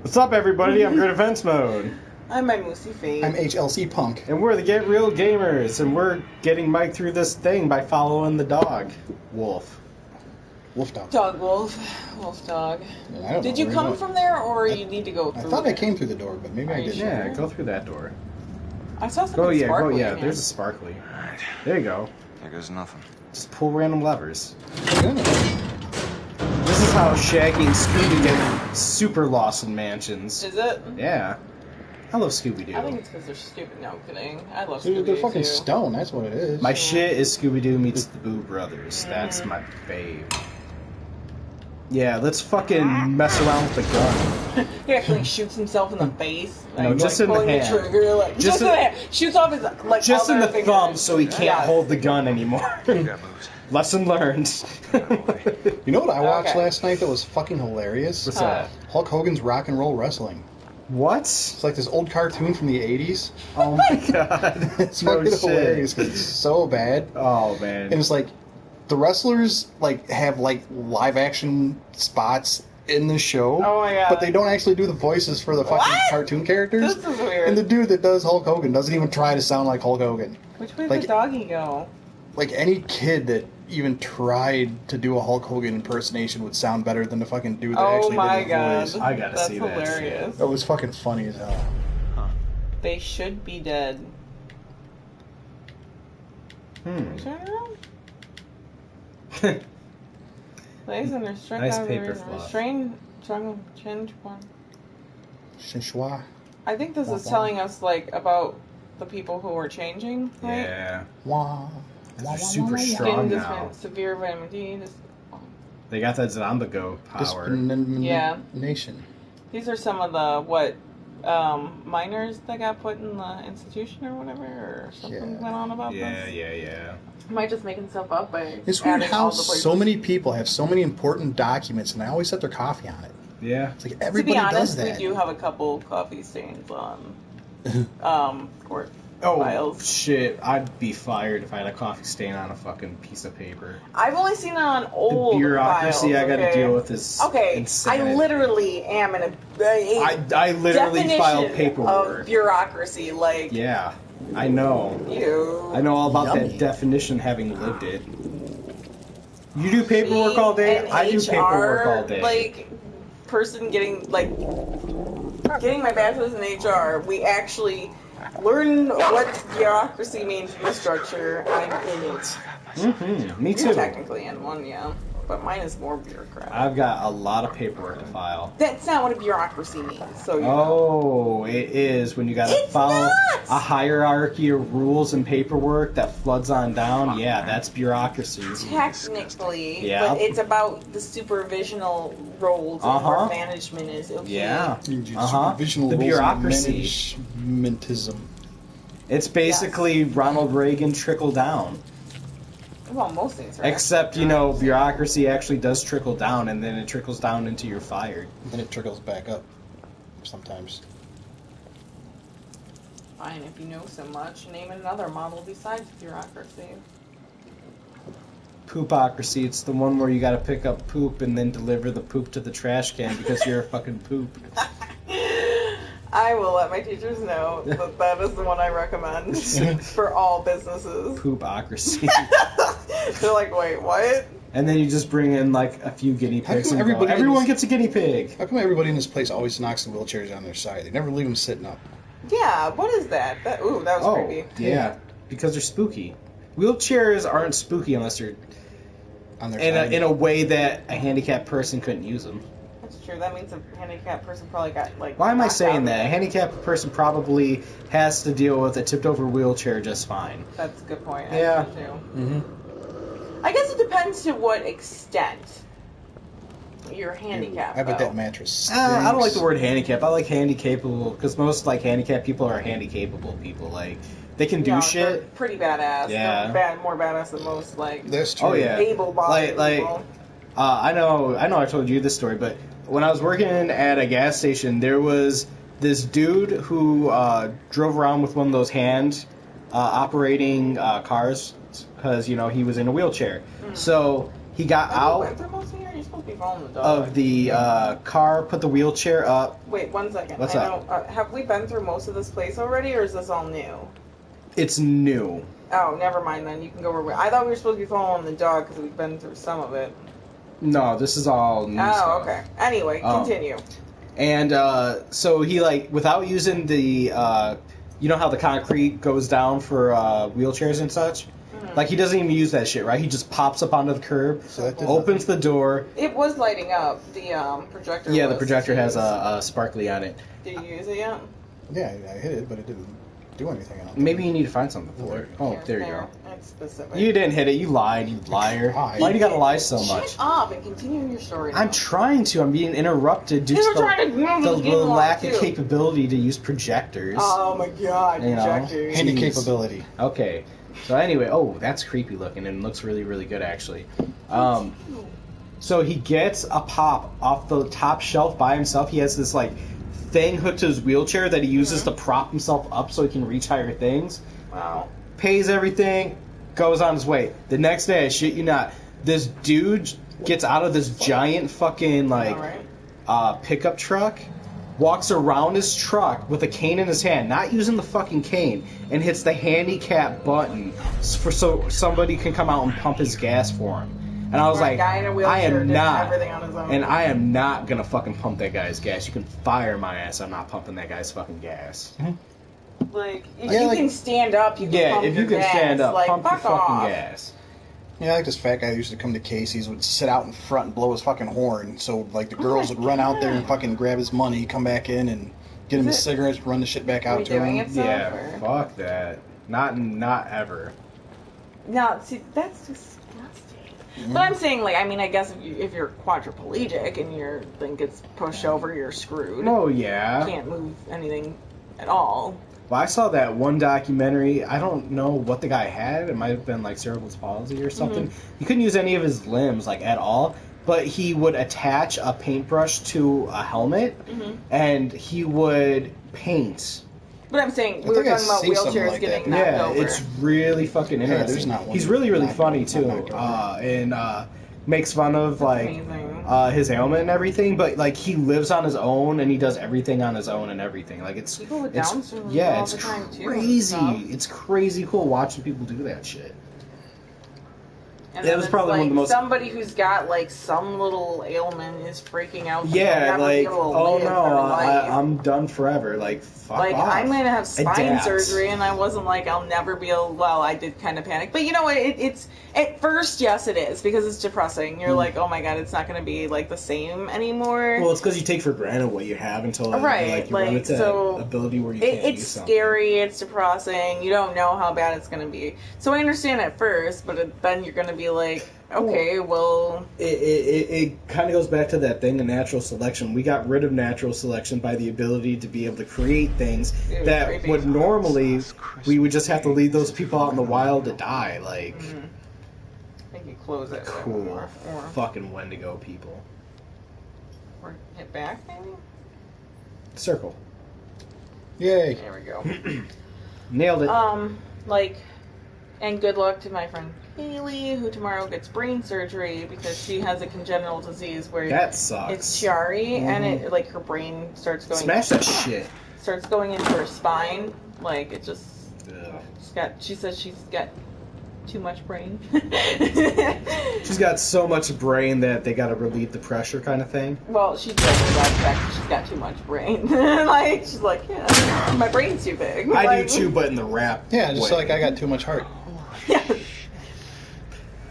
What's up, everybody? I'm Great Events Mode. I'm my Moosey Fade. I'm HLC Punk. And we're the Get Real Gamers, and we're getting Mike through this thing by following the dog. Wolf. Wolf dog. Dog wolf. Wolf dog. Yeah, I don't Did know you where come he went. from there, or you need to go through I thought there? I came through the door, but maybe Are I you didn't. sure? Yeah, go through that door. I saw something Go, sparkly yeah, in here. there's a sparkly. Alright, There you go. there goes nothing. Just pull random levers. Yeah. This is how Shaggy and Scooby get super lost in mansions. Is it? Yeah. I love Scooby-Doo. I think it's because they're stupid. No, I'm kidding. I love Dude, Scooby-Doo they're fucking too. stone, that's what it is. My shit is Scooby-Doo meets the Boo Brothers. That's my fave. Yeah, let's fucking mess around with the gun. He actually shoots himself in the face. No, like, just in the pulling hand. trigger, like, just in the hand. Shoots off his like Just in other the finger. thumb so he can't Yes. hold the gun anymore. You got moves. Lesson learned. You know what I watched Okay. last night that was fucking hilarious? What's that? Hulk Hogan's Rock and Roll Wrestling. What? It's like this old cartoon from the 80s. Oh my god. It's No fucking shit. hilarious because it's so bad. Oh man. And it's like, the wrestlers like have like live action spots in the show. Oh my God. But they don't actually do the voices for the fucking What? cartoon characters. This is weird. And the dude that does Hulk Hogan doesn't even try to sound like Hulk Hogan. Which way like- did the doggy go? Like any kid that even tried to do a Hulk Hogan impersonation would sound better than the fucking dude that Oh actually my did the god. voice. I gotta That's see that hilarious. That was fucking funny as hell. They should be dead. Hmm. Turn around. Ladies and restrained Nice out of the paper reason. fluff. Restrained, struggle, change one. Shinshua. I think this is Wah, wah. telling us like about the people who are changing, right? Yeah. Wah. They're super Skin strong now. discipline, severe vitamin D. They got that Zombigo power. Yeah. Nation. These are some of the minors that got put in the institution or whatever, or something Yeah. went on about Yeah, this. yeah. Am I just making stuff up by It's weird adding how all the places? so many people have so many important documents and they always set their coffee on it. Yeah. It's like To everybody be honest, does that. we do have a couple coffee stains on court Oh, files. shit. I'd be fired if I had a coffee stain on a fucking piece of paper. I've only seen it on The old bureaucracy files, I gotta okay? deal with is Okay, insanity. I literally am in a I literally file definition paperwork. of bureaucracy, like Yeah, I know. you. I know all about Yummy. that definition, having lived it. You do paperwork all day. An I do paperwork HR, all day. Like person getting my bachelor's in HR, we actually learn what bureaucracy means in the structure. I'm in it. Mm-hmm. Me You're too. technically in one, yeah, but mine is more bureaucratic. I've got a lot of paperwork to file. That's not what a bureaucracy means. So you know. Oh, it is when you gotta It's follow not! a hierarchy of rules and paperwork that floods on down. Yeah, that's bureaucracy. Technically, Yeah. but it's about the supervisional roles and Uh-huh. where management is. Okay. Yeah. Supervisional The roles and bureaucracy. managementism. It's basically Ronald Reagan trickle down. Well, most things are. Except, you know, bureaucracy actually does trickle down, and then it trickles down into you're fired. Then it trickles back up sometimes. Fine, if you know so much, name another model besides bureaucracy. Poopocracy, it's the one where you gotta pick up poop and then deliver the poop to the trash can because you're a fucking poop. I will let my teachers know that that is the one I recommend for all businesses. Poopocracy. They're like, wait, what? And then you just bring in, like, a few guinea How pigs come and go, everybody everyone is- gets a guinea pig. How come everybody in this place always knocks the wheelchairs on their side? They never leave them sitting up. Yeah, what is that? That ooh, that was Oh, creepy. yeah, because they're spooky. Wheelchairs aren't spooky unless you're On their in side. a way that a handicapped person couldn't use them. That's true. That means a handicapped person probably got like. Why am I knocked saying out. that? A handicapped person probably has to deal with a tipped-over wheelchair just fine. That's a good point. Yeah. Actually, too. Mm-hmm. I guess it depends to what extent you're handicapped. I bet though. that mattress I don't like the stinks. word handicap. I like handicapable because most like handicapped people are handicapable people. Like they can do No, shit. they're pretty badass. Yeah. They're more badass than most like That's true. Oh yeah. able-bodied Like people. I know I told you this story, but when I was working at a gas station, there was this dude who drove around with one of those hand operating cars because you know he was in a wheelchair. So he got Have you out. went through most of your You're supposed to be following the dog. of the car, put the wheelchair up. Wait, 1 second. What's I up? know, have we been through most of this place already, or is this all new? It's new. Oh, never mind then. You can go where I thought we were supposed to be following the dog because we've been through some of it. No, this is all new Oh, stuff. okay. Anyway, continue. And so he, like, without using the, you know how the concrete goes down for wheelchairs and such? Mm-hmm. Like, he doesn't even use that shit, right? He just pops up onto the curb, So that did opens the door. It was lighting up. The projector. Yeah, the was projector has used. a sparkly on it. Did you use it yet? Yeah, I hit it, but it didn't do anything. I don't think. Maybe you need to find something for it. Oh, Here, there you go. It's specific. You didn't hit it. You lied, you liar. Why? Why do you gotta lie so much? Shut up and continue your story. I'm now. trying to. I'm being interrupted due You to were trying to move the the game along, lack of too. capability to use projectors. Oh my god, You know. projectors. Handy Jeez. capability. Okay. So anyway, oh, that's creepy looking and looks really, really good actually. So he gets a pop off the top shelf by himself. He has this like thing hooked to his wheelchair that he uses to prop himself up so he can reach higher things. Wow. Pays everything, goes on his way. The next day, I shit you not, this dude gets out of this giant fucking like Alright. pickup truck, walks around his truck with a cane in his hand, not using the fucking cane, and hits the handicap button so somebody can come out and pump his gas for him. And I was Where a like, guy in a I wheelchair am did not, everything on his own. and I am not gonna fucking pump that guy's gas. You can fire my ass. I'm not pumping that guy's fucking gas. Like, if Yeah, you like- can stand up, you can Yeah, pump if you your can gas. stand up, like, pump your fuck fucking off. gas. Yeah, like this fat guy who used to come to Casey's would sit out in front and blow his fucking horn. So like the girls would run out there and fucking grab his money, come back in and get him Is his it cigarettes, run the shit back out to redoing him. itself? Yeah, Or? fuck that. Not ever. No, see, that's disgusting. But I'm saying, like, I mean, I guess if you're quadriplegic and your thing gets pushed over, you're screwed. Oh You yeah. can't move anything at all. Well, I saw that one documentary. I don't know what the guy had. It might have been like cerebral palsy or something. He couldn't use any of his limbs like at all. But he would attach a paintbrush to a helmet, and he would paint. But I'm saying, I we were think I talking about see something wheelchairs like getting that. knocked Yeah, over. it's really fucking there's interesting. not one He's really, really knocked funny over, too, not knocked over. and makes fun of like amazing. his ailment and everything. But like he lives on his own and he does everything on his own and everything. Like it's People with it's Down syndrome yeah, all it's the time, too, and crazy. stuff. It's crazy cool watching people do that shit. And That then was it's probably one like of the most- somebody who's got like some little ailment is freaking out. that Yeah, they'll never be like able to oh live no, their life. I'm done forever. Like fuck Like, off. I'm gonna have spine Adapt. surgery, and I wasn't like, I'll never be able. Well, I did kind of panic, but you know what? It's at first, yes, it is because it's depressing. You're like, oh my god, it's not gonna be like the same anymore. Well, it's because you take for granted what you have until Right, like you run like, into so that ability where you can't it's use something. scary. It's depressing. You don't know how bad it's gonna be. So I understand at first, but then you're gonna be like, okay, well, It kind of goes back to that thing of natural selection. We got rid of natural selection by the ability to be able to create things Ew, that creepy. would normally we would just have to leave those people out in the wild to die. Like I think you close it. cool, Or fucking Wendigo people. hit back, maybe. Circle, Yay. There we go. nailed it. Like, and good luck to my friend Haley, who tomorrow gets brain surgery because she has a congenital disease where That sucks. it's Chiari, and it like her brain starts going Smash that shit. starts going into her spine. Like it just Ugh. she says she's got too much brain. She's got so much brain that they got to relieve the pressure, kind of thing. Well, she doesn't like the fact that she's got too much brain. Like she's like, yeah, my brain's too big. I Like, do too, but in the rap. Yeah, just way. like I got too much heart. Yeah.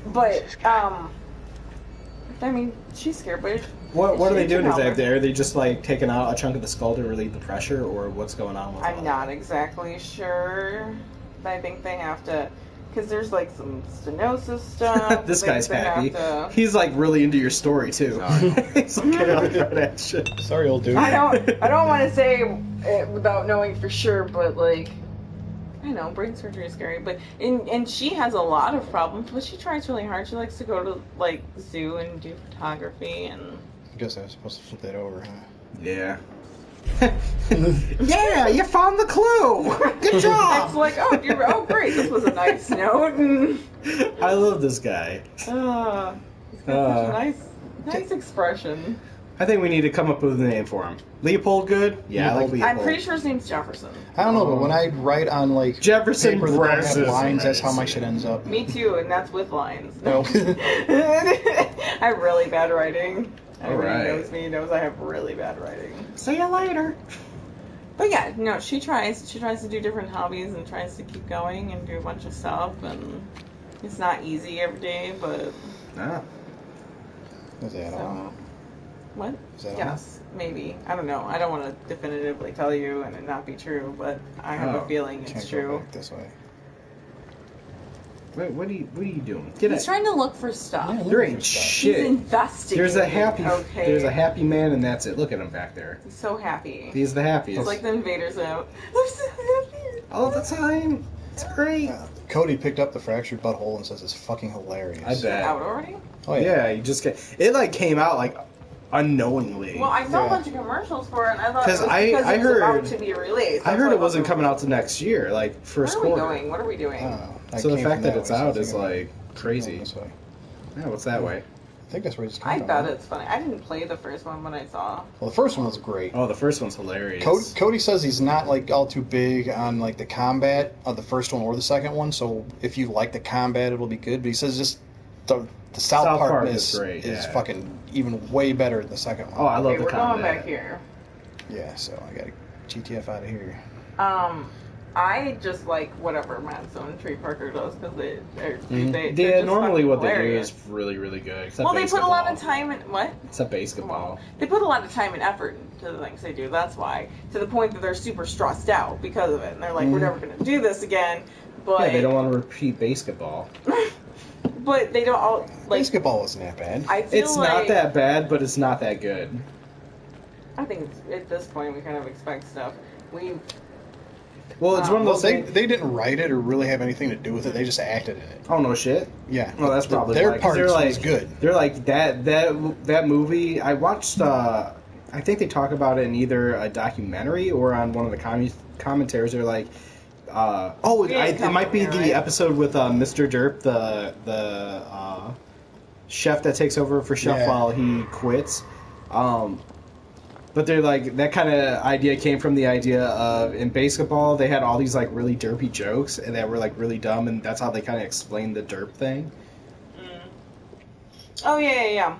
But I mean, she's scared, but What are they she doing can help exactly? her. Are they just like taking out a chunk of the skull to relieve the pressure, or what's going on with all I'm not exactly sure. But I think they have to, because there's like some stenosis stuff. This They- guy's they have happy. to- He's like really into your story too. He's like, get out of that shit. Sorry, old dude. I don't want to say it without knowing for sure, but like, I know brain surgery is scary, but and she has a lot of problems, but she tries really hard. She likes to go to like zoo and do photography and. I guess I was supposed to flip that over, huh? Yeah. Yeah, you found the clue. Good job. It's like, oh great, this was a nice note. And, I love this guy. he's got such a nice Nice expression. I think we need to come up with a name for him. Leopold good? Yeah, I like Leopold. I'm pretty sure his name's Jefferson. I don't know, but when I write on like Jefferson paper that don't have Brazos. lines, that's how my shit ends up. Me too, and that's with lines. No. I have really bad writing. Everybody Alright. knows me, knows I have really bad writing. See you later. But yeah, no, she tries to do different hobbies and tries to keep going and do a bunch of stuff, and it's not easy every day, but Ah. Is that all? so what? Is that all? Yes, maybe. I don't know. I don't want to definitively tell you and it not be true, but I have a feeling Can't it's go true. back this way. Wait, what are you doing? Get He's it. trying to look for stuff. Yeah. There ain't He's shit. investigating. There's a happy Okay. there's a happy man and that's it. Look at him back there. He's so happy. He's the happiest. It's like the invaders out. I'm so happy. all the time. It's great. Cody picked up the fractured butthole and says it's fucking hilarious. I bet. Out already? Oh Yeah, you just get it. Like came out like unknowingly. Well, I saw Yeah. a bunch of commercials for it, and I thought it 'Cause was I because it was heard- about to be released. I That's heard why it wasn't thought coming out to next year, like first Where are we quarter. going? What are we doing? I don't know. I So the came fact from that it's way, so out I is think I'm like going crazy. this way. Yeah, what's that way? I think that's where it just came I from, bet right? it's funny. I didn't play the first one, but I saw. Well, the first one was great. Oh, the first one's hilarious. Cody says he's not like all too big on like the combat of the first one or the second one. So if you like the combat, it'll be good. But he says just the South South Park Parkness is great, is yeah. fucking even way better than the second one. Oh, I love Okay, the we're combat. going back here. Yeah, so I gotta GTF out of here. I just like whatever Madison and Trey Parker does because they're Yeah, just normally fucking what they do hilarious. is really, really good. Except Well, they put a lot of basketball. time in what? Except basketball. They put a lot of time and effort into the things they do. That's why, to the point that they're super stressed out because of it, and they're like, "We're never going to do this again." But Yeah, they don't want to repeat basketball. But they don't all like. Basketball wasn't that bad. I feel It's like, not that bad, but it's not that good. I think at this point we kind of expect stuff. Well, it's one of Well, those they things. didn't write it or really have anything to do with it. They just acted in it. Oh no, shit. Yeah. Well, that's probably their why, 'cause part they're like, was good. They're like that movie. I watched. I think they talk about it in either a documentary or on one of the commentaries. They're like, it might be the episode with Mr. Derp, the chef that takes over for Chef Yeah. while he quits. But they're like, that kind of idea came from the idea of in basketball they had all these like really derpy jokes and that were like really dumb, and that's how they kind of explained the derp thing. Oh yeah.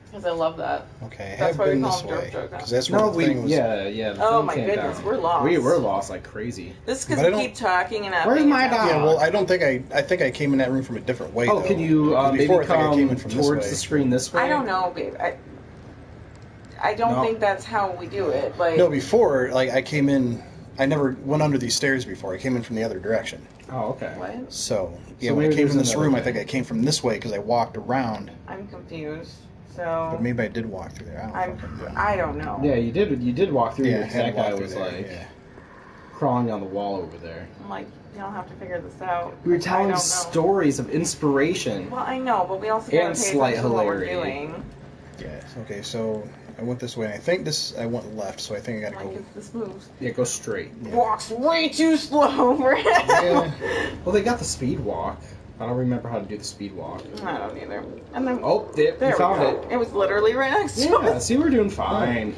Because I love that. Okay, That's have why we been call this them way. Derp jokes, huh? Because that's where No, the thing was. yeah. The Oh thing my came goodness, down. we're lost. We were lost like crazy. This is because But I we don't- keep talking and Where's upping my and dog? down. Yeah, well, I don't think I think I came in that room from a different way. Oh, though. can you 'Cause maybe before I think I came come in from this towards way. the screen this way? I don't know, babe. I don't No. think that's how we do it. Like No, before like I came in. I never went under these stairs before. I came in from the other direction. Oh, okay. what? So yeah, So when I maybe came from there's this another room, I thing. think I came from this way because I walked around. I'm confused. So But maybe I did walk through there. I don't know. Yeah, you did walk through Yeah, I here. 'Cause had to that guy walk through was there, like yeah. crawling on the wall over there. I'm like, you don't have to figure this out. We were I telling don't know. stories of inspiration. Well, I know, but we also gotta And pay slight attention to what we're hilarity. doing. Yeah. Okay, so I went this way, and I think I went left, so I think I gotta Like, go. if this moves, Yeah, go straight. walks way too slow for him. Yeah. Well, they got the speed walk. I don't remember how to do the speed walk. I don't either. And then Oh, there we we found go. it. It was literally right next to Yeah, us. see, we're doing fine.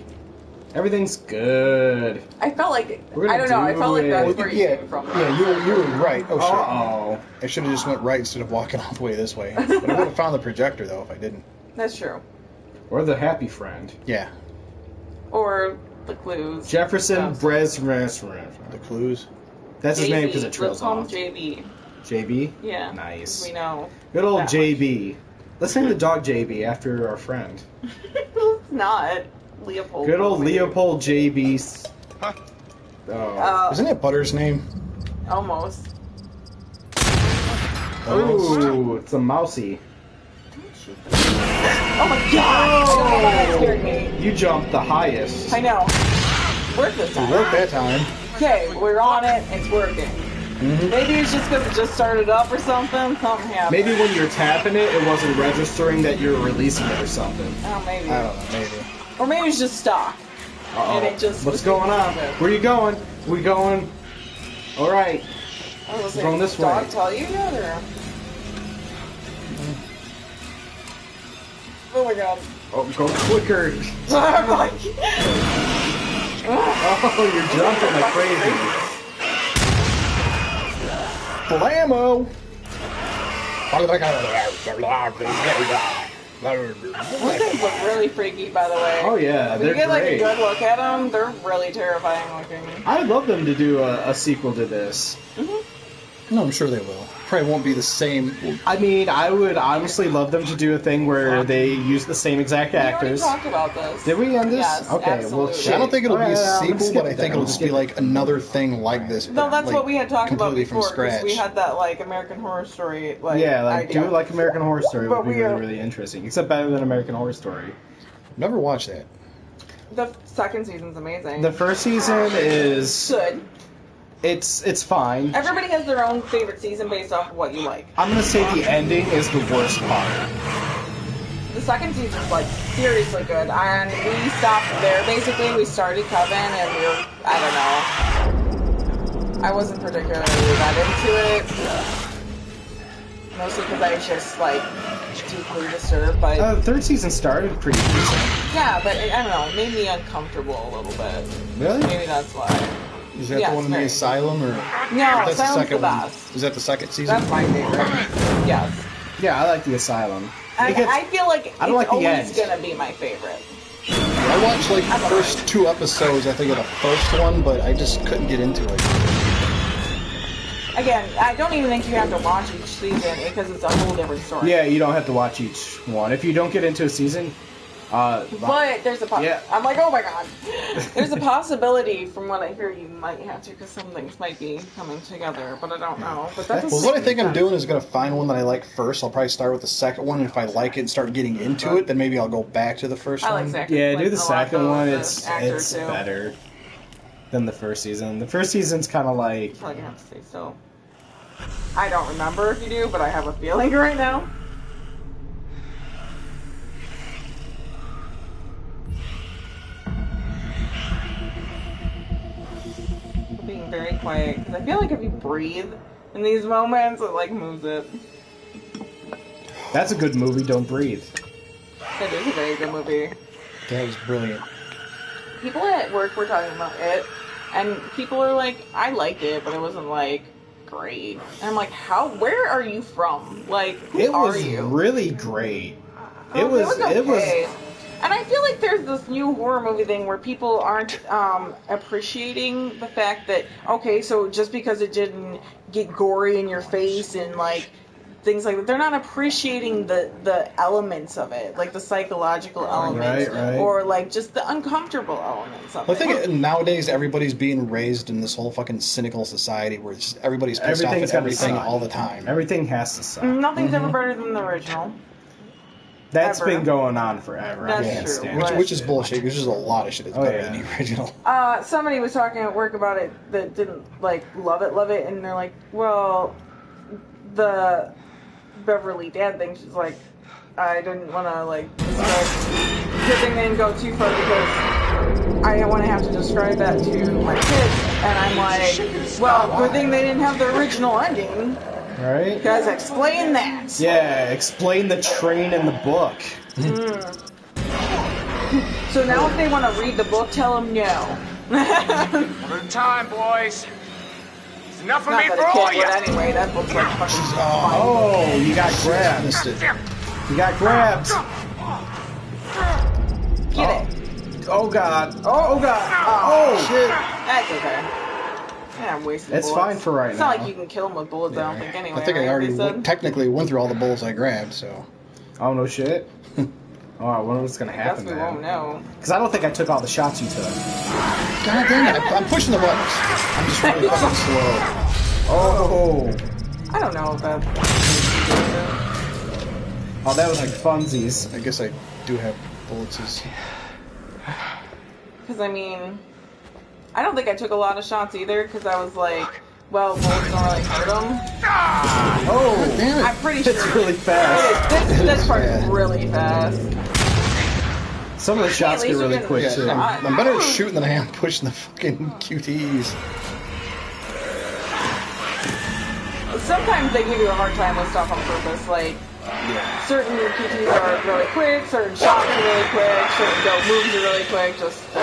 Everything's good. I felt like We're gonna I don't know. I felt like do that's it. where you Yeah, came from. yeah, you were right. Oh shit. Uh-oh. I should have just went right instead of walking all the way this way. But I would have found the projector though if I didn't. That's true. Or the happy friend. Yeah. Or the clues. Jefferson Oh. Brez. The clues. That's his name because it Let's trails call him off. JB. JB? Yeah. Nice. We know. Good old that much. JB. Let's name the dog JB after our friend. It's not Leopold. Good old Maybe. Leopold JB. Oh. Isn't that Butter's name? Almost. Ooh, it's a mousy. Oh my god! I don't know why that scared me. You jumped the highest. I know. Worked this It time. worked that time. Okay, we're on it. It's working. Maybe it's just because it just started up or something. Something happened. Maybe when you're tapping it, it wasn't registering that you're releasing it or something. Oh, maybe. I don't know, maybe. Or maybe it's just stock. Uh-oh. And it just What's was going on? stupid. Where you going? We going? All right. I was Going this dog way. tell you yet, or? Oh my god. Oh, go quicker. I'm like... Oh, you're jumping like crazy. Blammo! Those things look really freaky, by the way. Oh yeah, When they're you get like a great. good look at them, they're really terrifying looking. I'd love them to do a sequel to this. No, I'm sure they will. Probably won't be the same. I mean, I would honestly love them to do a thing where they use the same exact We already actors. talked about this. Did we end this? Yes, Okay, absolutely. well, shit. I don't think it'll be a I'm gonna sequel, skip but I it think then. it'll just be like another thing like this. No, that's like, what we had talked about completely before. from scratch. We had that like American Horror Story like Yeah, like idea. do it like American Horror Story But would be we are- really, really interesting. Except better than American Horror Story. Never watched that. The second season's amazing. The first season is Good. it's fine. Everybody has their own favorite season based off of what you like. I'm gonna say the ending is the worst part. The second season's like seriously good, and we stopped there. Basically, we started Coven, and we were I don't know. I wasn't particularly that into it, mostly because I was just like deeply disturbed by. The third season started pretty decent. Yeah, but I don't know. It made me uncomfortable a little bit. Really? Maybe that's why. Is that Yes, the one in the very. asylum, or No, that's the Asylum's second the one? best. Is that the second season? That's my favorite. Yes. Yeah, I like the Asylum. And It gets- I feel like I don't like it's the always end. gonna be my favorite. I watched like the first 2 episodes, I think, of the first one, but I just couldn't get into it. Again, I don't even think you have to watch each season because it's a whole different story. Yeah, you don't have to watch each one. If you don't get into a season, But there's a Yeah. I'm like, oh my god. There's a possibility, from what I hear, you might have to because some things might be coming together, but I don't know. But that Well, doesn't what I make think I'm sense. doing is going to find one that I like first. I'll probably start with the second one, and if I like it and start getting into it, then maybe I'll go back to the first I one. like Zach. yeah, like, do the a lot second of one. the It's actors, too. better than the first season. The first season's kind of like Probably gonna have to say so. I don't remember if you do, but I have a feeling right now. I'm being very quiet because I feel like if you breathe in these moments, it like moves it. that's a good movie. Don't breathe. It is a very good movie. That was brilliant. People at work were talking about it, and people are like, I liked it, but it wasn't like great. And I'm like, how? Where are you from? Like, who It are was you? really great. Oh, It was. okay. And I feel like there's this new horror movie thing where people aren't appreciating the fact that, okay, so just because it didn't get gory in your face and like things like that, they're not appreciating the elements of it, like the psychological elements, right. or like just the uncomfortable elements of I it. think nowadays everybody's being raised in this whole fucking cynical society where it's, everybody's pissed off Everything's at gotta everything suck. all the time. Everything has to suck. Nothing's ever better than the original. That's ever. been going on forever. That's I can't true, stand but- that Which is shit. bullshit. There's just a lot of shit that's Oh, better yeah. than the original. Somebody was talking at work about it that didn't like love it, and they're like, well, the Beverly Dad thing. She's like, I didn't want to like describe. Good thing they didn't go too far because I don't want to have to describe that to my kids, and I'm like, well, good thing they didn't have the original ending. Right? Guys, explain that. Yeah, explain the train in the book. So now if they want to read the book, tell them no. One time, boys. It's enough of Not me that for a all kid of would you. anyway. That book's like fucking. Oh, you got grabbed. Missed it. You got grabbed. Get it. Oh god. Oh god. Oh shit. That's okay. Yeah, I'm wasting It's bullets. fine for right It's now. not like you can kill them with bullets, I don't think, anyway. I think I right? already They said? technically went through all the bullets I grabbed, so. Oh no shit. Oh, I wonder what's gonna I guess happen we won't then. know. Because I don't think I took all the shots you took. God dang it, I'm pushing the buttons. I'm just really fucking slow. Oh. I don't know if that. Oh, that was like funsies. I guess I do have bullets. Because, I mean, I don't think I took a lot of shots either, because I was like, well, bullets don't really hurt them. Oh. Damn it. I'm pretty sure. It's really fast. This part is Yeah. really fast. Some of the shots At get least really you quick didn't- too. Yeah. I'm better at shooting than I am pushing the fucking QTs. Sometimes they give you a hard time with stuff on purpose, like Yeah. Certain PTs are really quick, certain shots are really quick, certain go moves are really quick, just to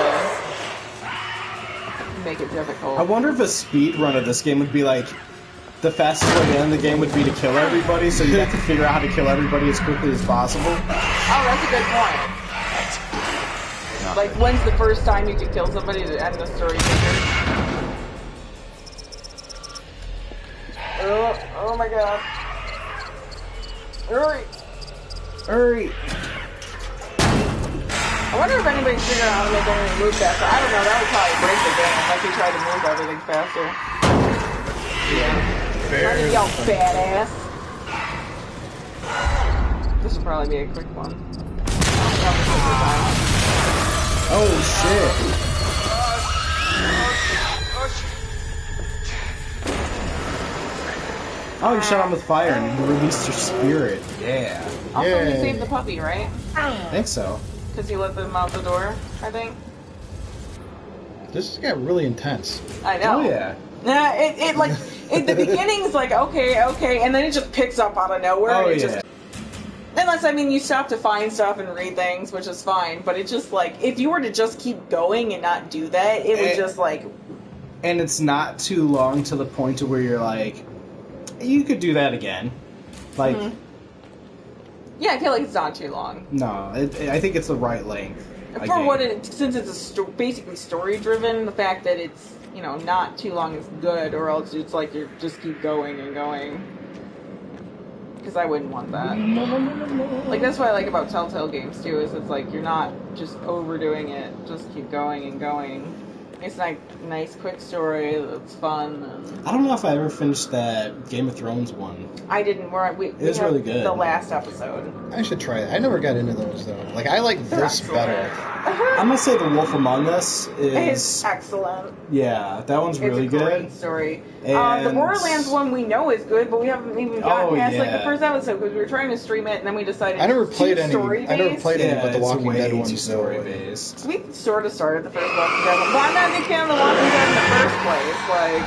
make it difficult. I wonder if a speed run of this game would be like the fastest way to end the game would be to kill everybody, so you have to figure out how to kill everybody as quickly as possible. Oh, that's a good point. Like, when's the first time you could kill somebody to end the story? Oh my god. Hurry! Hurry! I wonder if anybody's figured out how to make anything move faster. I don't know, that would probably break the game unless you tried to move everything faster. Yeah. Running y'all badass. This would probably be a quick one. Oh shit! Oh, you shot him with fire and you released your spirit. Yeah. Also, Yay. you saved the puppy, right? I think so. Because you let them out the door, I think. This has got really intense. I know. Oh yeah. Nah, it like, in the beginning's like, okay, and then it just picks up out of nowhere. Oh and it yeah. just, unless, I mean, you stop to find stuff and read things, which is fine, but it's just like, if you were to just keep going and not do that, it would just like... And it's not too long to the point to where you're like, you could do that again. Like, Yeah, I feel like it's not too long. no, I think it's the right length. For what it, since it's a basically story-driven, the fact that it's, you know, not too long is good, or else it's like you just keep going and going. Because I wouldn't want that. Like, that's what I like about Telltale games, too, is it's like, you're not just overdoing it, just keep going and going. It's like nice, quick story that's fun. And I don't know if I ever finished that Game of Thrones one. I didn't. We was really good. The last episode. I should try it. I never got into those though. Like I like this better. I'm gonna say The Wolf Among Us It's is... excellent. Yeah, that one's really It's a great good. story. And- The Borderlands one we know is good, but we haven't even gotten past like the yeah. first episode because we were trying to stream it and then we decided I never it's played too any. story-based. I never played any but the it's Walking way Dead too ones. So story based. We sort of started the first Walking Dead one, but I'm not a big fan of the Walking Dead in the first place. Like,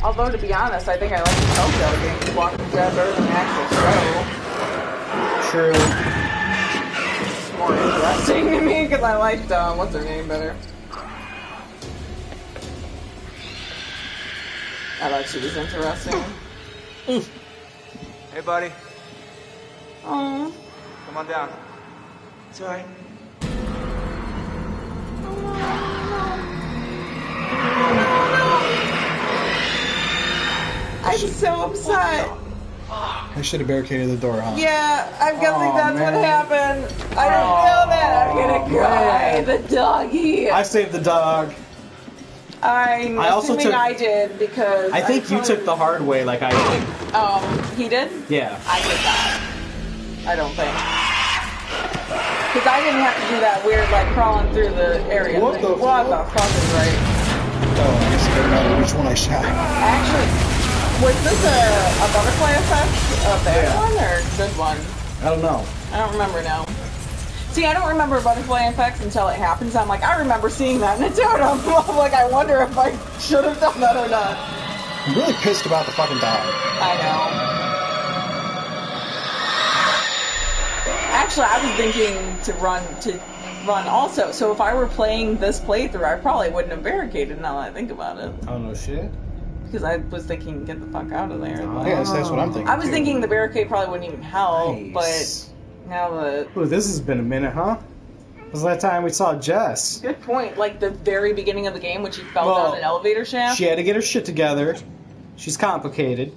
although to be honest, I think I like the Telltale games Walking Dead better than the actual show. True. It's more interesting to me because I liked what's her name better. I thought she was interesting. Hey, buddy. Oh. Come on down. It's alright. I'm so upset. I should have barricaded the door, huh? Yeah, I'm guessing Aw, that's what man. happened. I didn't know that. I'm gonna cry. man. The doggy. I saved the dog. I'm I also assuming took- I did because I think you took the hard way like I did. He did? Yeah. I did not. I don't think. Because I didn't have to do that weird, like, crawling through the area What thing. the What the fuck is right? Oh, I guess it doesn't matter which one I shot. Actually, was this a butterfly effect? A bad Yeah. one or a good one? I don't know. I don't remember now. See, I don't remember butterfly effects until it happens. I'm like, I remember seeing that in a totem. I'm like, I wonder if I should have done that or not. I'm really pissed about the fucking dog. I know. Actually, I was thinking to run also. So if I were playing this playthrough, I probably wouldn't have barricaded now that I think about it. Oh no shit. Because I was thinking, get the fuck out of there. But Yeah, that's what I'm thinking. I was too. thinking the barricade probably wouldn't even help, Nice. but now that... Ooh, this has been a minute, huh? Was that time we saw Jess? Good point. Like the very beginning of the game when she fell Well, down an elevator shaft. She had to get her shit together. She's complicated.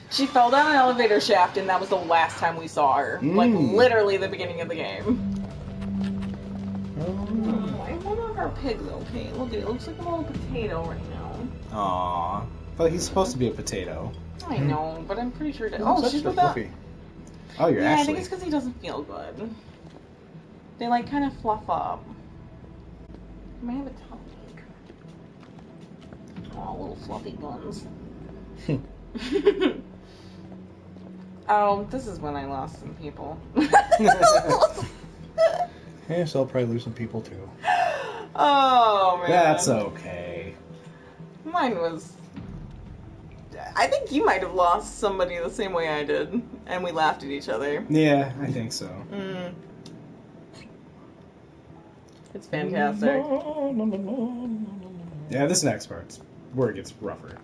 She fell down an elevator shaft, and that was the last time we saw her. Like, literally the beginning of the game. Oh, I wonder our pig's okay. Look, it looks like a little potato right now. Aww. But he's supposed to be a potato. I know, but I'm pretty sure that... Oh, Oh, such she's a with that... fluffy. Oh, you're Yeah, I Ashley. think it's because he doesn't feel good. They, like, kind of fluff up. I might have a tummy ache. Oh, little fluffy buns. Oh, this is when I lost some people. Yeah, so I'll probably lose some people too. Oh, man. That's okay. Mine was I think you might have lost somebody the same way I did, and we laughed at each other. Yeah, I think so. It's fantastic. Yeah, this next part's where it gets rougher.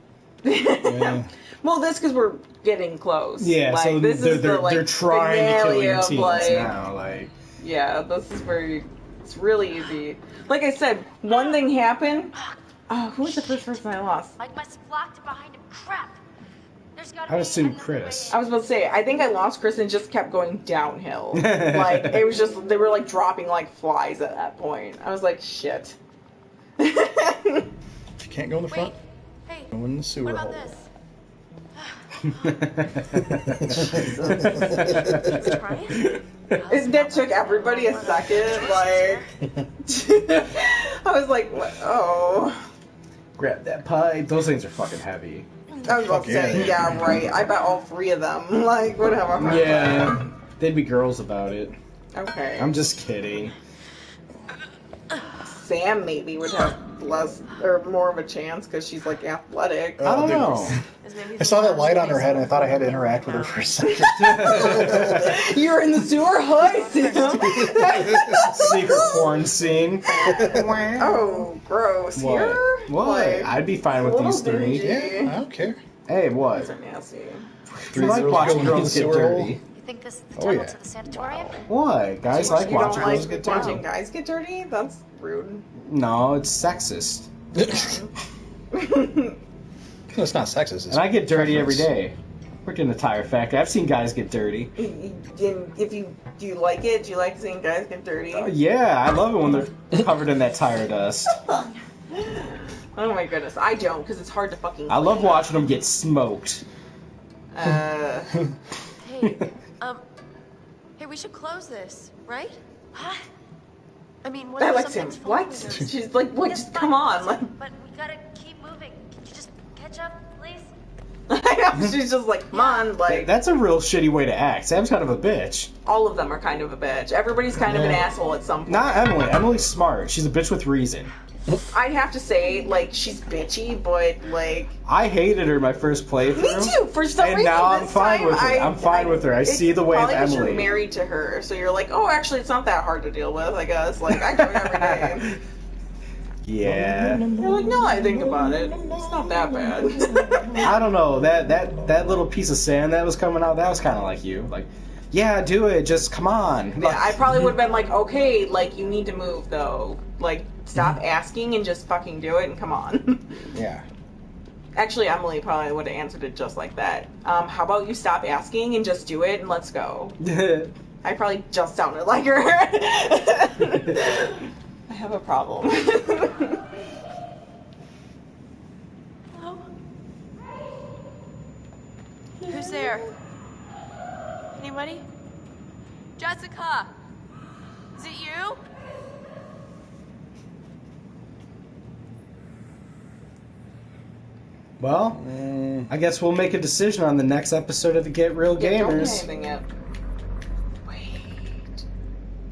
Yeah. Well, that's because we're getting close. Yeah, like, so this is the, like, they're trying to kill finale your of, teams like, now. Like, yeah, this is very. It's really easy. Like I said, one thing happened. Who was the first person I lost? Like my flocked behind him. Crap. There's gotta I'd be assume another Chris. I was about to say, I think I lost Chris and just kept going downhill. Like, it was just, they were like dropping like flies at that point. I was like, shit. If you can't go in the way. front, Wait, hey, go in the sewer what about hole. this? That took everybody a second. Like, I was like, what? Oh. grab that pipe. Those things are fucking heavy. I was about to say, yeah, right. I bet all three of them. Like, whatever. Yeah, they'd be girls about it. Okay. I'm just kidding. Sam maybe would have less or more of a chance because she's like athletic. I don't dude. know. I saw that light on her head and I thought I had to interact with her for a second. You're in the sewer? Hi, Sam. Secret porn scene. Oh, gross. What? You're What? like, I'd be fine with a little these three. dingy. Yeah, I don't care. Hey, These what? are nasty. You like watching girls get dirty. You think this is the Oh, tunnel yeah. to the sanatorium? Why? Guys like You don't watching girls like get watching dirty. guys get dirty? That's rude. No, it's sexist. It's not sexist. It's And I get dirty every preference. day. Work in the tire factory. I've seen guys get dirty. If you do you like it? Do you like seeing guys get dirty? Yeah, I love it when they're covered in that tire dust. Oh my goodness, I don't because it's hard to fucking. I love clean. watching them get smoked. Hey, hey, we should close this, right? Huh? I mean, what I if like Sam. something's What? following us? She's like, what? Yes, Just fine, come on. Like, But we gotta keep moving. Can you just catch up, please? I know, she's just like, come on. Like, That's a real shitty way to act. Sam's kind of a bitch. all of them are kind of a bitch. Everybody's kind of an asshole at some point. Not Emily. Emily's smart. She's a bitch with reason. I'd have to say, like, she's bitchy, but like, I hated her my first playthrough. me too. For some And reason, now I'm this fine time, with her. I'm fine with her. I it's see the way of probably 'cause Emily. You're married to her, so you're like, oh, actually, it's not that hard to deal with. I guess. Like, I do it every day. Yeah. You're like, no, I think about it. It's not that bad. I don't know. That little piece of sand that was coming out, that was kind of like you. Like, yeah, do it. Just come on. Yeah, I probably would have been like, okay, like, you need to move, though. Like, stop asking and just fucking do it and come on. Yeah. Actually, Emily probably would have answered it just like that. How about you stop asking and just do it and let's go? I probably just sounded like her. I have a problem. Hello? Who's there? Anybody? Jessica! Is it you? Well, I guess we'll make a decision on the next episode of the Get Real Yeah, don't do Gamers. anything yet.